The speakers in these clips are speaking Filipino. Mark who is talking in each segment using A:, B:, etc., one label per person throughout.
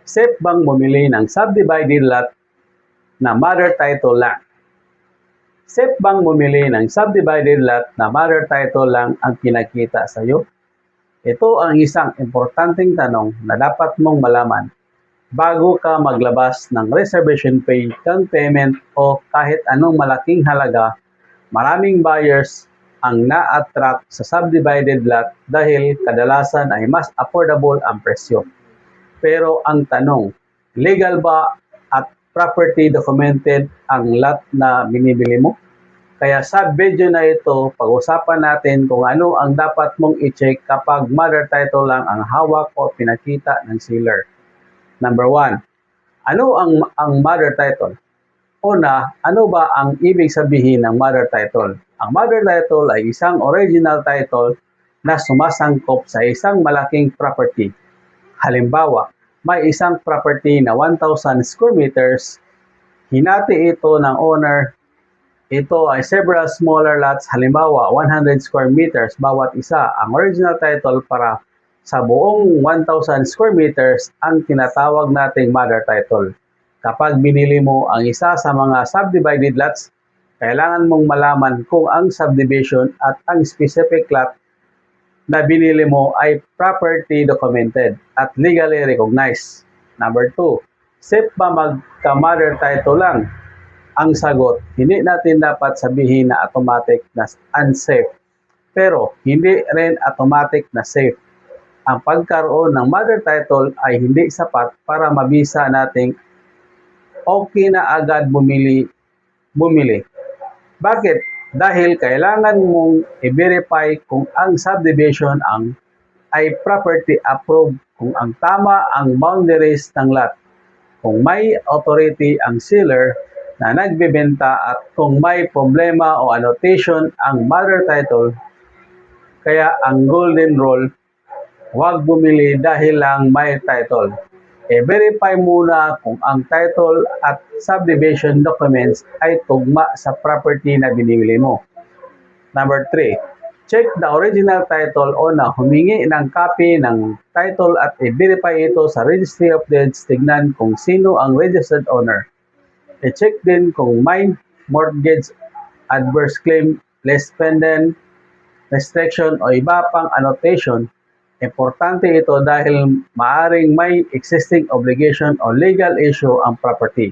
A: Safe bang bumili ng subdivided lot na mother title lang? Safe bang bumili ng subdivided lot na mother title lang ang pinakita sa iyo? Ito ang isang importanteng tanong na dapat mong malaman bago ka maglabas ng reservation fee, down payment o kahit anong malaking halaga. Maraming buyers ang na-attract sa subdivided lot dahil kadalasan ay mas affordable ang presyo. Pero ang tanong, legal ba at property documented ang lot na binibili mo? Kaya sa video na ito, pag-usapan natin kung ano ang dapat mong i-check kapag mother title lang ang hawak o pinakita ng seller. Number 1, ano ang mother title? Una, ano ba ang ibig sabihin ng mother title? Ang mother title ay isang original title na sumasangkop sa isang malaking property. Halimbawa, may isang property na 1,000 square meters, hinati ito ng owner. Ito ay several smaller lots, halimbawa 100 square meters bawat isa. Ang original title para sa buong 1,000 square meters ang tinatawag nating mother title. Kapag binili mo ang isa sa mga subdivided lots, kailangan mong malaman kung ang subdivision at ang specific lot na binili mo ay property documented at legally recognized. Number 2, safe ba magka-mother title lang? Ang sagot, hindi natin dapat sabihin na automatic na unsafe, pero hindi rin automatic na safe. Ang pagkaroon ng mother title ay hindi sapat para mabisa nating okay na agad bumili. Bakit? Dahil kailangan mong i-verify kung ang subdivision ay property approved, kung ang tama ang boundaries ng lot, kung may authority ang seller na nagbebenta at kung may problema o annotation ang mother title. Kaya ang golden rule, huwag bumili dahil lang may title. I-verify muna kung ang title at subdivision documents ay tugma sa property na binibili mo. Number 3, check the original title o na humingi ng copy ng title at i-verify ito sa Registry of Deeds. Tignan kung sino ang registered owner. I-check din kung may mortgage, adverse claim, less pendant, restriction o iba pang annotation. Importante ito dahil maaring may existing obligation o legal issue ang property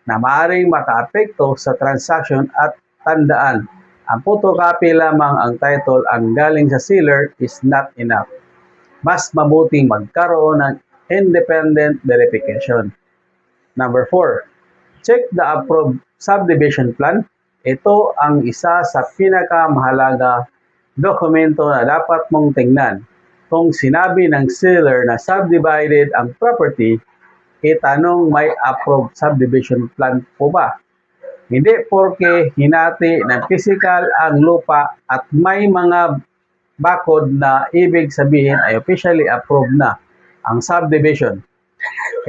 A: na maaring makaapekto sa transaction. At tandaan, ang photocopy lamang ang title ang galing sa seller is not enough. Mas mabuting magkaroon ng independent verification. Number 4, check the approved subdivision plan. Ito ang isa sa pinakamahalaga dokumento na dapat mong tingnan. Kung sinabi ng seller na subdivided ang property, itanong may approved subdivision plan po ba? Hindi porke hinati ng physical ang lupa at may mga bakod na ibig sabihin ay officially approved na ang subdivision.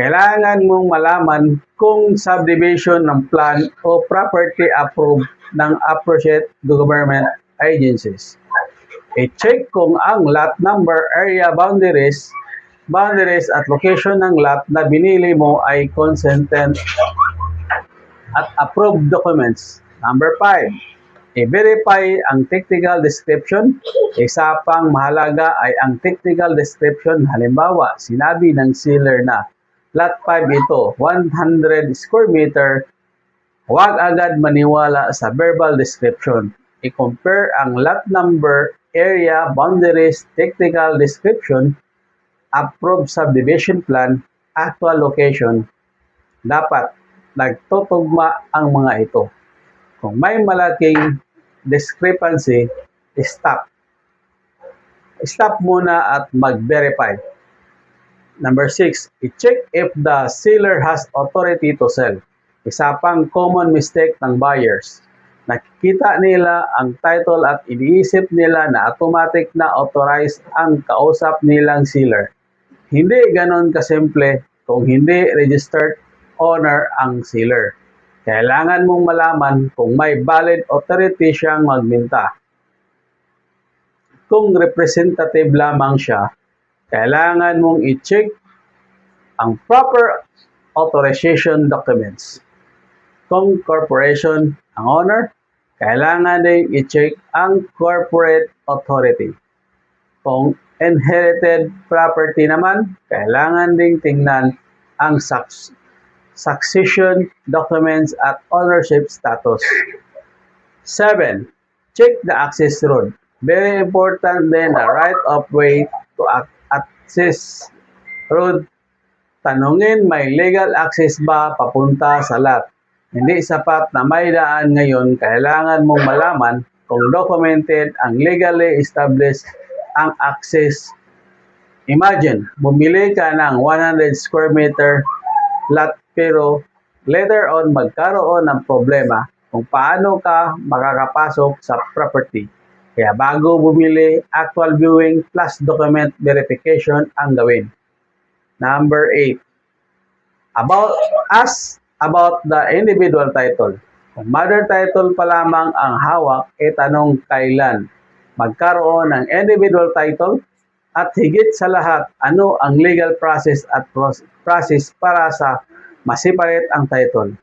A: Kailangan mong malaman kung subdivision ng plan o property approved ng appropriate government agencies. I-check kung ang lot number, area boundaries at location ng lot na binili mo ay consistent at approved documents. Number 5, i-verify ang technical description. Isa pang mahalaga ay ang technical description. Halimbawa, sinabi ng seller na lot 5 ito, 100 square meter. Huwag agad maniwala sa verbal description. I-compare ang lot number, area, boundaries, technical description, approved subdivision plan, actual location. Dapat nagtutugma ang mga ito. Kung may malaking discrepancy, stop. Stop muna at mag-verify. Number 6, i-check if the seller has authority to sell. Isa pang common mistake ng buyers. Nakikita nila ang title at iniisip nila na automatic na authorized ang kausap nilang seller. Hindi ganon kasimple kung hindi registered owner ang seller. Kailangan mong malaman kung may valid authority siyang magbenta. Kung representative lamang siya, kailangan mong i-check ang proper authorization documents. Kung corporation ang owner, kailangan din i-check ang corporate authority. Kung inherited property naman, kailangan ding tingnan ang succession documents at ownership status. 7. Check the access road. Very important din the right of way to access road. Tanungin, may legal access ba papunta sa lot? Hindi sapat na may daan ngayon, kailangan mong malaman kung documented ang legally established ang access. Imagine, bumili ka ng 100 square meter lot pero later on magkaroon ng problema kung paano ka makakapasok sa property. Kaya bago bumili, actual viewing plus document verification ang gawin. Number 8. About the individual title. Kung mother title pa lamang ang hawak, tanong kailan magkaroon ng individual title at higit sa lahat, ano ang legal process at process para sa ma-separate ang title.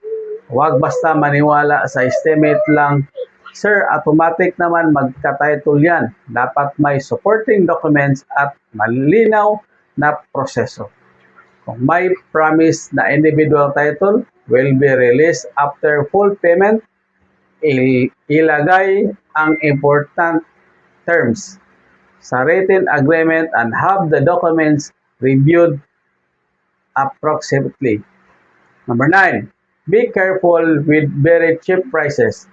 A: Huwag basta maniwala sa estimate lang, sir, automatic naman magka-title yan. Dapat may supporting documents at malinaw na proseso. Kung may promise na individual title will be released after full payment, ilagay ang important terms sa written agreement and have the documents reviewed approximately. Number 9. Be careful with very cheap prices.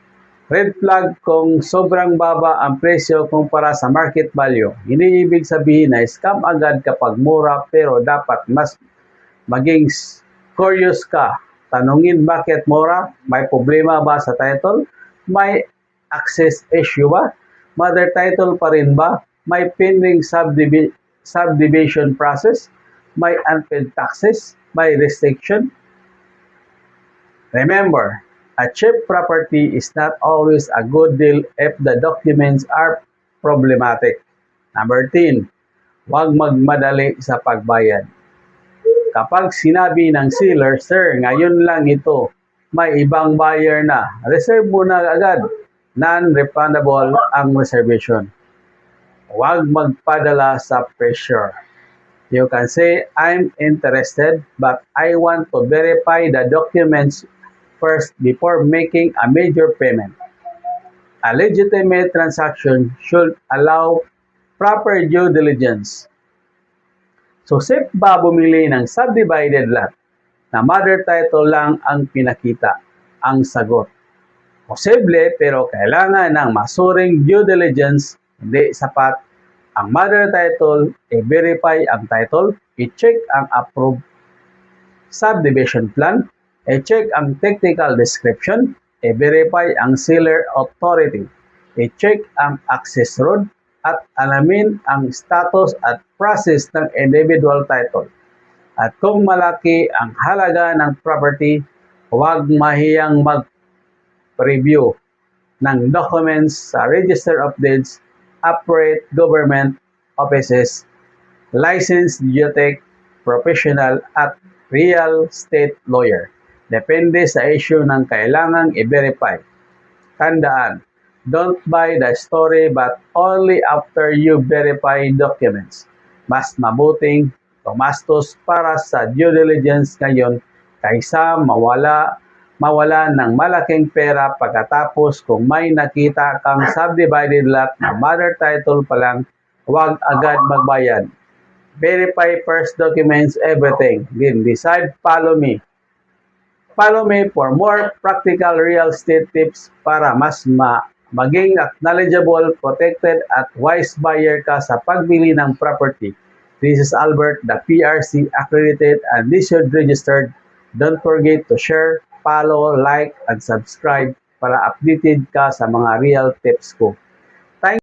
A: Red flag kung sobrang baba ang presyo kumpara sa market value. Hindi ibig sabihin na scam agad kapag mura, pero dapat mas maging curious ka. Tanungin bakit mura, may problema ba sa title, may access issue ba, mother title pa rin ba, may pending subdivision process, may unpaid taxes, may restriction. Remember, a cheap property is not always a good deal if the documents are problematic. Number 10, huwag magmadali sa pagbayad. Kapag sinabi ng seller, sir, ngayon lang ito, may ibang buyer na, reserve mo na agad, non-refundable ang reservation. Huwag magpadala sa pressure. You can say, I'm interested, but I want to verify the documents first before making a major payment. A legitimate transaction should allow proper due diligence. So, safe ba bumili ng subdivided lot na mother title lang ang pinakita? Ang sagot, posible pero kailangan ng masuring due diligence, hindi sapat. Ang mother title, i-verify ang title, i-check ang approved subdivision plan, i-check ang technical description, i-verify ang seller authority, i-check ang access road, at alamin ang status at process ng individual title. At kung malaki ang halaga ng property, huwag mahiyang mag-review ng documents sa Register of Deeds, appropriate government offices, licensed geotech professional at real estate lawyer. Depende sa issue ng kailangang i-verify. Tandaan, don't buy the story but only after you verify documents. Mas mabuting tumastos para sa due diligence ngayon kaysa mawala ng malaking pera pagkatapos kung may nakita kang subdivided lot na mother title pa lang, huwag agad magbayad. Verify first documents, everything. Then decide, follow me. Follow me for more practical real estate tips para mas maging knowledgeable, protected, at wise buyer ka sa pagbili ng property. This is Albert, the PRC accredited and issued registered. Don't forget to share, follow, like, and subscribe para updated ka sa mga real tips ko.